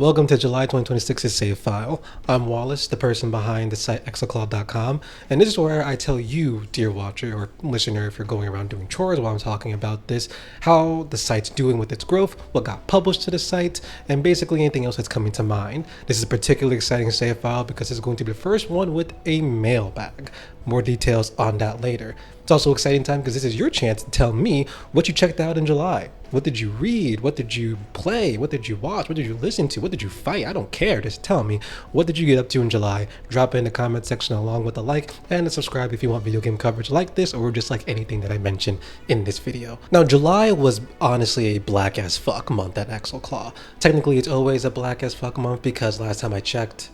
Welcome to July 2026's Save File. I'm Wallace, the person behind the site Exalclaw.com, and this is where I tell you, dear watcher or listener, if you're going around doing chores while I'm talking about this, how the site's doing with its growth, what got published to the site, and basically anything else that's coming to mind. This is a particularly exciting Save File because it's going to be the first one with a mailbag. More details on that later. It's also an exciting time because this is your chance to tell me what you checked out in July. What did you read? What did you play? What did you watch? What did you listen to? What did you fight? I don't care. Just tell me, what did you get up to in July? Drop it in the comment section along with a like and a subscribe if you want video game coverage like this or just like anything that I mentioned in this video. Now, July was honestly a black as fuck month at Exalclaw. Technically, it's always a black as fuck month because last time I checked,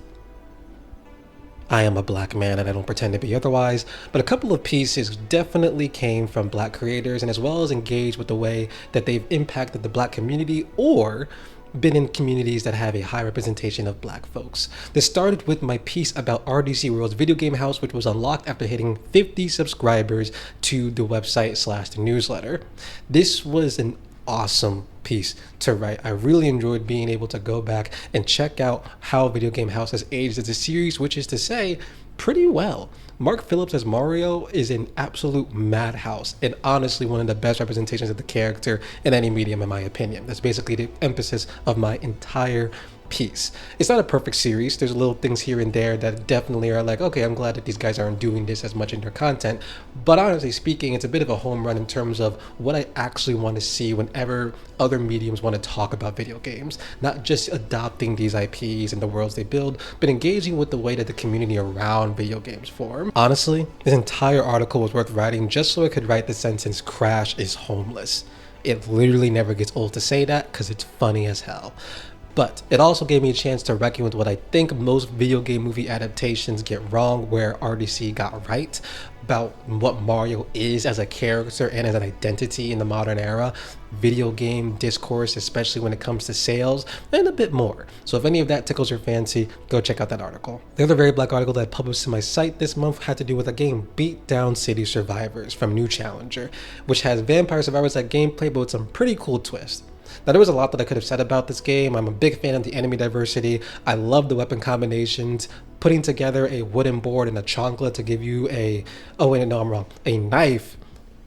I am a black man and I don't pretend to be otherwise, but a couple of pieces definitely came from black creators and as well as engaged with the way that they've impacted the black community or been in communities that have a high representation of black folks. This started with my piece about RDC World's video game house, which was unlocked after hitting 50 subscribers to the website / the newsletter. This was an awesome piece to write. I really enjoyed being able to go back and check out how Video Game House has aged as a series, which is to say, pretty well. Mark Phillips as Mario is an absolute madhouse and honestly one of the best representations of the character in any medium in my opinion. That's basically the emphasis of my entire piece. It's not a perfect series. There's little things here and there that definitely are like, okay, I'm glad that these guys aren't doing this as much in their content, but honestly speaking, it's a bit of a home run in terms of what I actually want to see whenever other mediums want to talk about video games, not just adopting these IPs and the worlds they build, but engaging with the way that the community around video games form. Honestly, this entire article was worth writing just so I could write the sentence "Crash is homeless." It literally never gets old to say that because it's funny as hell. But it also gave me a chance to reckon with what I think most video game movie adaptations get wrong, where RDC got right about what Mario is as a character and as an identity in the modern era, video game discourse, especially when it comes to sales, and a bit more. So if any of that tickles your fancy, go check out that article. The other very black article that I published to my site this month had to do with a game, Beat Down City Survivors from New Challenger, which has Vampire Survivors like gameplay, but with some pretty cool twists. Now, there was a lot that I could have said about this game. I'm a big fan of the enemy diversity. I love the weapon combinations. Putting together a wooden board and a chancla to give you a, oh wait, no, I'm wrong, a knife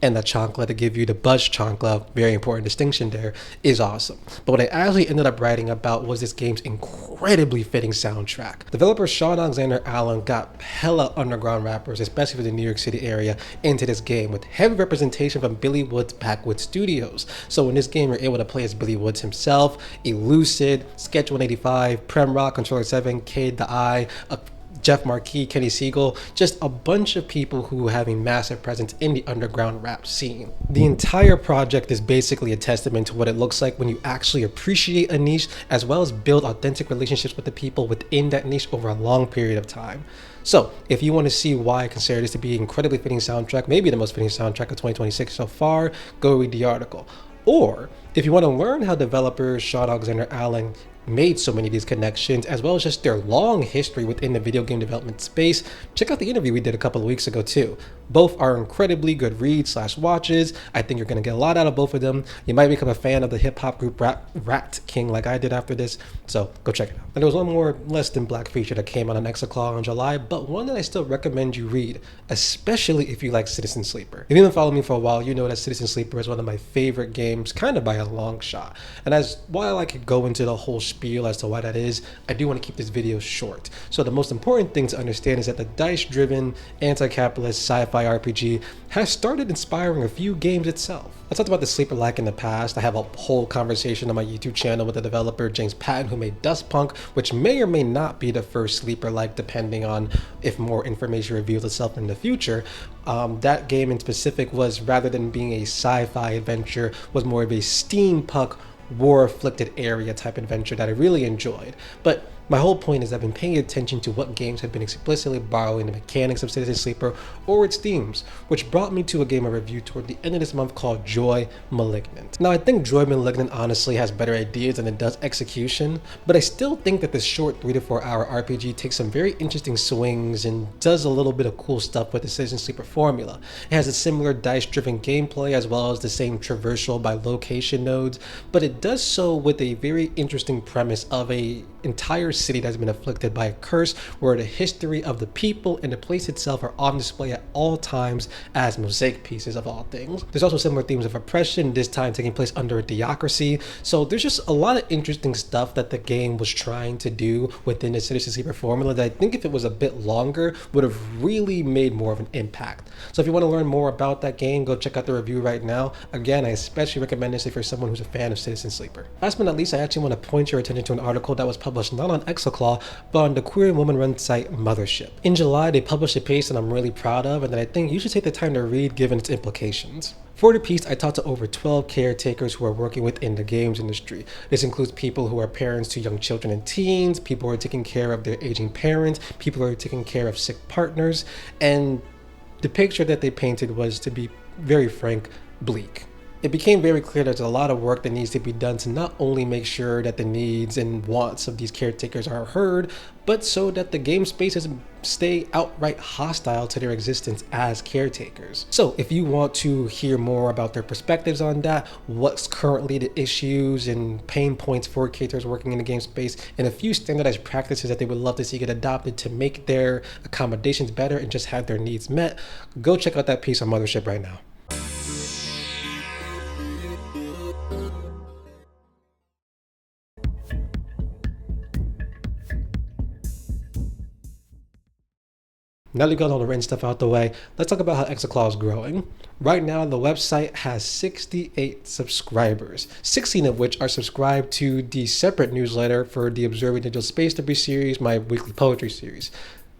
and the chancla to give you the buzz chancla, very important distinction there, is awesome. But what I actually ended up writing about was this game's incredibly fitting soundtrack. Developer Sean Alexander Allen got hella underground rappers, especially for the New York City area, into this game with heavy representation from Billy Woods' Backwood Studios. So in this game, you're able to play as Billy Woods himself, Elucid, Sketch 185, Prem Rock, Controller 7, Cade the Eye, Jeff Marquis, Kenny Siegel, just a bunch of people who have a massive presence in the underground rap scene. The entire project is basically a testament to what it looks like when you actually appreciate a niche as well as build authentic relationships with the people within that niche over a long period of time. So if you want to see why I consider this to be an incredibly fitting soundtrack, maybe the most fitting soundtrack of 2026 so far, go read the article. Or if you want to learn how developers Sean Alexander Allen made so many of these connections, as well as just their long history within the video game development space, check out the interview we did a couple of weeks ago too. Both are incredibly good reads / watches. I think you're going to get a lot out of both of them. You might become a fan of the hip hop group Rat King like I did after this, so go check it out. And there was one more less than black feature that came out on Exalclaw in July, but one that I still recommend you read, especially if you like Citizen Sleeper. If you've been following me for a while, you know that Citizen Sleeper is one of my favorite games, kind of by a long shot. And as while I could go into the whole spiel as to why that is, I do want to keep this video short. So the most important thing to understand is that the dice-driven, anti-capitalist sci-fi RPG has started inspiring a few games itself. I talked about the Sleeper-like in the past. I have a whole conversation on my YouTube channel with the developer James Patton who made Dustpunk, which may or may not be the first Sleeper-like depending on if more information reveals itself in the future. That game in specific was, rather than being a sci-fi adventure, was more of a steampunk war-afflicted area type adventure that I really enjoyed. But My whole point is I've been paying attention to what games have been explicitly borrowing the mechanics of Citizen Sleeper or its themes, which brought me to a game I reviewed toward the end of this month called Joy Malignant. Now I think Joy Malignant honestly has better ideas than it does execution, but I still think that this short 3 to 4 hour RPG takes some very interesting swings and does a little bit of cool stuff with the Citizen Sleeper formula. It has a similar dice-driven gameplay as well as the same traversal by location nodes, but it does so with a very interesting premise of a entire city that's been afflicted by a curse where the history of the people and the place itself are on display at all times as mosaic pieces of all things. There's also similar themes of oppression, this time taking place under a theocracy. So there's just a lot of interesting stuff that the game was trying to do within the Citizen Sleeper formula that I think if it was a bit longer would have really made more of an impact. So if you want to learn more about that game, go check out the review right now. Again, I especially recommend this if you're someone who's a fan of Citizen Sleeper. Last but not least, I actually want to point your attention to an article that was published not on Exalclaw, but on the queer and woman-run site Mothership. In July, they published a piece that I'm really proud of and that I think you should take the time to read given its implications. For the piece, I talked to over 12 caretakers who are working within the games industry. This includes people who are parents to young children and teens, people who are taking care of their aging parents, people who are taking care of sick partners, and the picture that they painted was, to be very frank, bleak. It became very clear there's a lot of work that needs to be done to not only make sure that the needs and wants of these caretakers are heard, but so that the game spaces stay outright hostile to their existence as caretakers. So if you want to hear more about their perspectives on that, what's currently the issues and pain points for caretakers working in the game space, and a few standardized practices that they would love to see get adopted to make their accommodations better and just have their needs met, go check out that piece on Mothership right now. Now that we got all the written stuff out the way, let's talk about how Exalclaw is growing. Right now, the website has 68 subscribers, 16 of which are subscribed to the separate newsletter for the Observing Digital Space Debris series, my weekly poetry series.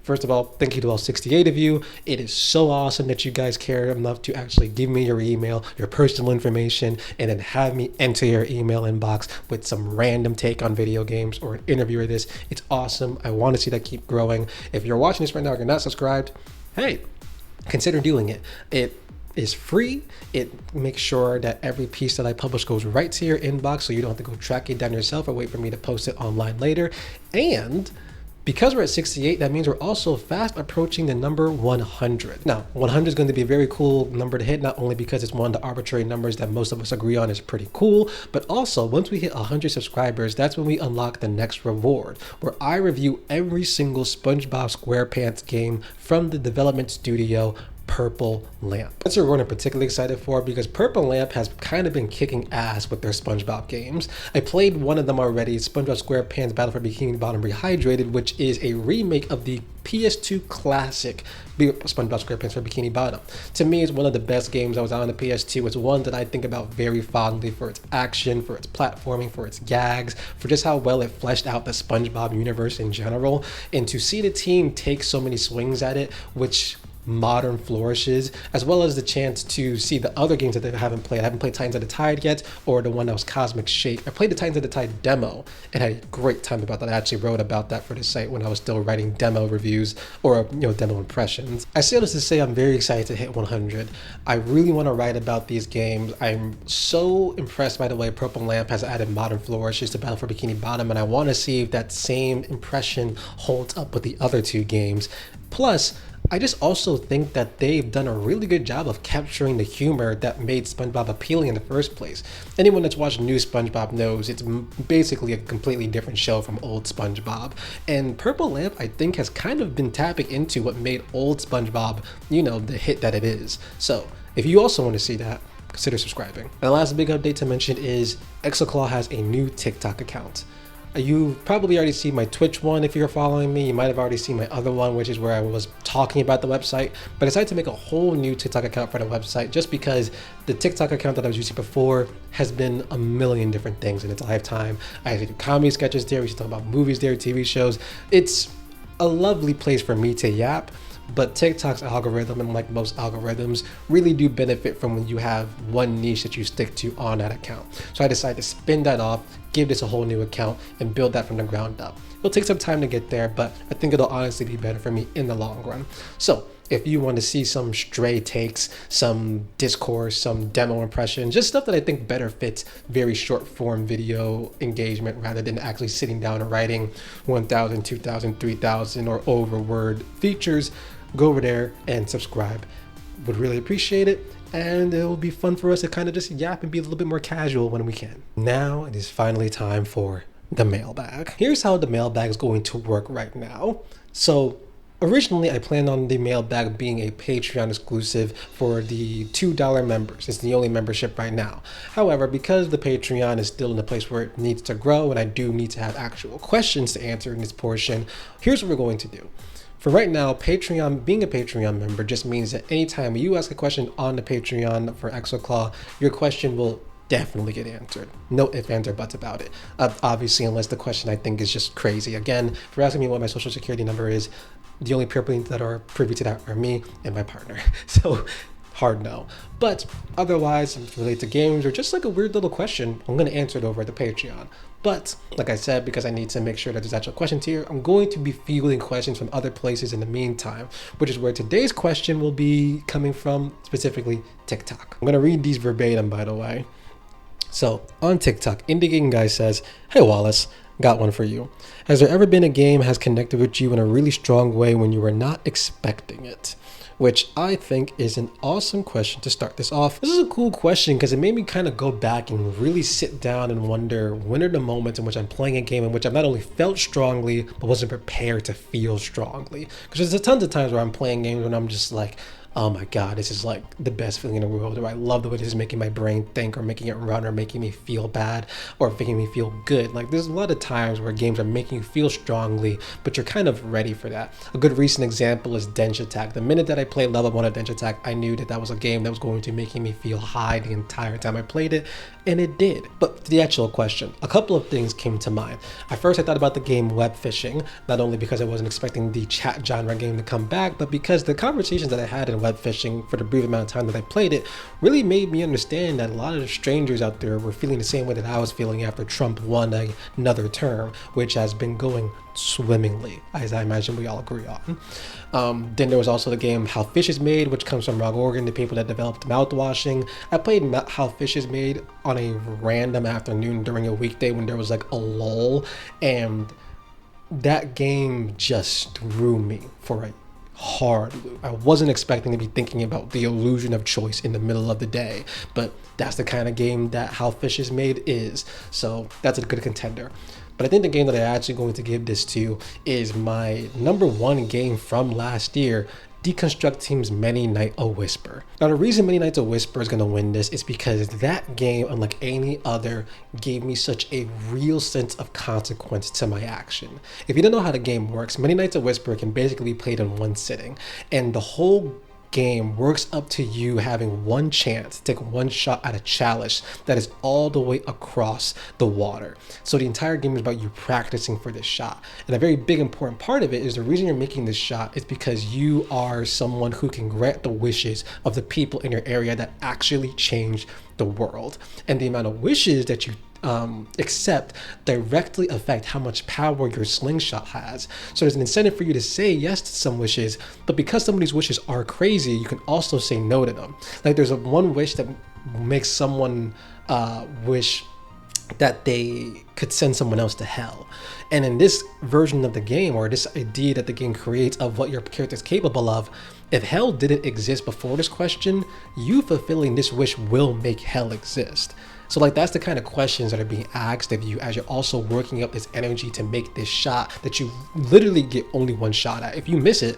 First of all, thank you to all 68 of you. It is so awesome that you guys care enough to actually give me your email, your personal information, and then have me enter your email inbox with some random take on video games or an interview or this. It's awesome. I want to see that keep growing. If you're watching this right now and you're not subscribed, hey, consider doing it. It is free. It makes sure that every piece that I publish goes right to your inbox so you don't have to go track it down yourself or wait for me to post it online later. And because we're at 68, that means we're also fast approaching the number 100. Now, 100 is going to be a very cool number to hit, not only because it's one of the arbitrary numbers that most of us agree on is pretty cool, but also once we hit 100 subscribers, that's when we unlock the next reward, where I review every single SpongeBob SquarePants game from the development studio Purple Lamp. That's a reward I'm particularly excited for because Purple Lamp has kind of been kicking ass with their SpongeBob games. I played one of them already, SpongeBob SquarePants Battle for Bikini Bottom Rehydrated, which is a remake of the PS2 classic SpongeBob SquarePants for Bikini Bottom. To me, it's one of the best games that was out on the PS2. It's one that I think about very fondly for its action, for its platforming, for its gags, for just how well it fleshed out the SpongeBob universe in general. And to see the team take so many swings at it, which modern flourishes, as well as the chance to see the other games that they haven't played. I haven't played Titans of the Tide yet, or the one that was Cosmic Shake. I played the Titans of the Tide demo and had a great time about that. I actually wrote about that for the site when I was still writing demo reviews or demo impressions. I say this to say I'm very excited to hit 100. I really want to write about these games. I'm so impressed by the way Purple Lamp has added modern flourishes to Battle for Bikini Bottom, and I want to see if that same impression holds up with the other two games. Plus, I just also think that they've done a really good job of capturing the humor that made SpongeBob appealing in the first place. Anyone that's watched new SpongeBob knows it's basically a completely different show from old SpongeBob. And Purple Lamp, I think, has kind of been tapping into what made old SpongeBob, the hit that it is. So if you also want to see that, consider subscribing. And the last big update to mention is Exalclaw has a new TikTok account. You've probably already seen my Twitch one if you're following me. You might have already seen my other one, which is where I was talking about the website. But I decided to make a whole new TikTok account for the website just because the TikTok account that I was using before has been a million different things in its lifetime. I used to do comedy sketches there. We used to talk about movies there, TV shows. It's a lovely place for me to yap. But TikTok's algorithm, and like most algorithms, really do benefit from when you have one niche that you stick to on that account. So I decided to spin that off, give this a whole new account, and build that from the ground up. It'll take some time to get there, but I think it'll honestly be better for me in the long run. So if you want to see some stray takes, some discourse, some demo impressions, just stuff that I think better fits very short form video engagement rather than actually sitting down and writing 1,000, 2,000, 3,000 or over word features, go over there and subscribe. Would really appreciate it. And it will be fun for us to kind of just yap and be a little bit more casual when we can. Now it is finally time for the mailbag. Here's how the mailbag is going to work right now. So originally, I planned on the mailbag being a Patreon exclusive for the $2 members. It's the only membership right now. However, because the Patreon is still in a place where it needs to grow and I do need to have actual questions to answer in this portion, here's what we're going to do. For right now, Patreon, being a Patreon member just means that anytime you ask a question on the Patreon for Exalclaw, your question will definitely get answered. No ifs, ands, or buts about it. Obviously, unless the question I think is just crazy. Again, if you're asking me what my social security number is, the only people that are privy to that are me and my partner. So hard no. But otherwise, if it's related to games or just like a weird little question, I'm going to answer it over at the Patreon. But like I said, because I need to make sure that there's actual questions here, I'm going to be fielding questions from other places in the meantime, which is where today's question will be coming from, specifically TikTok. I'm going to read these verbatim, by the way. So on TikTok, Indie Game Guy says, "Hey Wallace, got one for you. Has there ever been a game has connected with you in a really strong way when you were not expecting it?" Which I think is an awesome question to start this off. This is a cool question because it made me kind of go back and really sit down and wonder, when are the moments in which I'm playing a game in which I've not only felt strongly, but wasn't prepared to feel strongly. Because there's tons of times where I'm playing games when I'm just like, oh my God, this is like the best feeling in the world, or I love the way this is making my brain think, or making it run, or making me feel bad, or making me feel good. Like there's a lot of times where games are making you feel strongly, but you're kind of ready for that. A good recent example is Dench Attack. The minute that I played level 1 of Dench Attack, I knew that that was a game that was going to making me feel high the entire time I played it, and it did. But to the actual question, a couple of things came to mind. At first I thought about the game Web Fishing, not only because I wasn't expecting the chat genre game to come back, but because the conversations that I had in Web Fishing for the brief amount of time that I played it really made me understand that a lot of the strangers out there were feeling the same way that I was feeling after Trump won another term, which has been going swimmingly, as I imagine we all agree on. Then there was also the game How Fish Is Made, which comes from Rogue Organ, the people that developed mouthwashing. I played How Fish Is Made on a random afternoon during a weekday when there was like a lull, and that game just threw me for a hard loop. I wasn't expecting to be thinking about the illusion of choice in the middle of the day, but that's the kind of game that How Fish Is Made is. So that's a good contender. But I think the game that I'm actually going to give this to is my #1 game from last year, Deconstruct Team's Many Night a Whisper. Now the reason Many Nights a Whisper is going to win this is because that game, unlike any other, gave me such a real sense of consequence to my action. If you don't know how the game works, Many Nights a Whisper can basically be played in one sitting, and the whole game works up to you having one chance to take one shot at a chalice that is all the way across the water. So the entire game is about you practicing for this shot. And a very big important part of it is the reason you're making this shot is because you are someone who can grant the wishes of the people in your area that actually change the world. And the amount of wishes that you accept directly affect how much power your slingshot has. So there's an incentive for you to say yes to some wishes, but because some of these wishes are crazy, you can also say no to them. Like there's one wish that makes someone wish that they could send someone else to hell. And in this version of the game, or this idea that the game creates of what your character is capable of, if hell didn't exist before this question, you fulfilling this wish will make hell exist. So like that's the kind of questions that are being asked of you as you're also working up this energy to make this shot that you literally get only one shot at. If you miss it,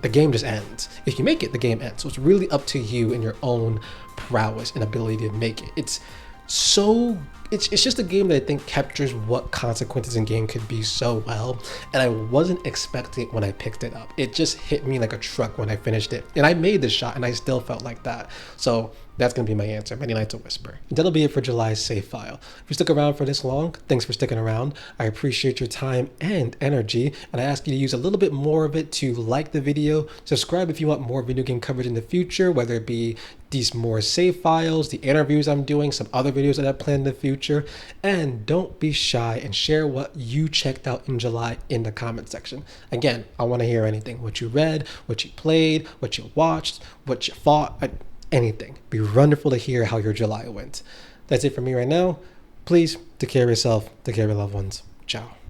the game just ends. If you make it, the game ends. So it's really up to you and your own prowess and ability to make it. It's so it's just a game that I think captures what consequences in game could be so well, and I wasn't expecting it when I picked it up. It just hit me like a truck when I finished it, and I made the shot, and I still felt like that. So that's gonna be my answer. Many Nights a Whisper. And that'll be it for July's save file. If you stuck around for this long, thanks for sticking around. I appreciate your time and energy, and I ask you to use a little bit more of it to like the video, subscribe if you want more video game coverage in the future, whether it be these more save files, the interviews I'm doing, some other videos that I plan in the future, and don't be shy and share what you checked out in July in the comment section. Again, I want to hear anything, what you read, what you played, what you watched, what you fought, anything. It'd be wonderful to hear how your July went. That's it for me right now. Please take care of yourself, take care of your loved ones. Ciao.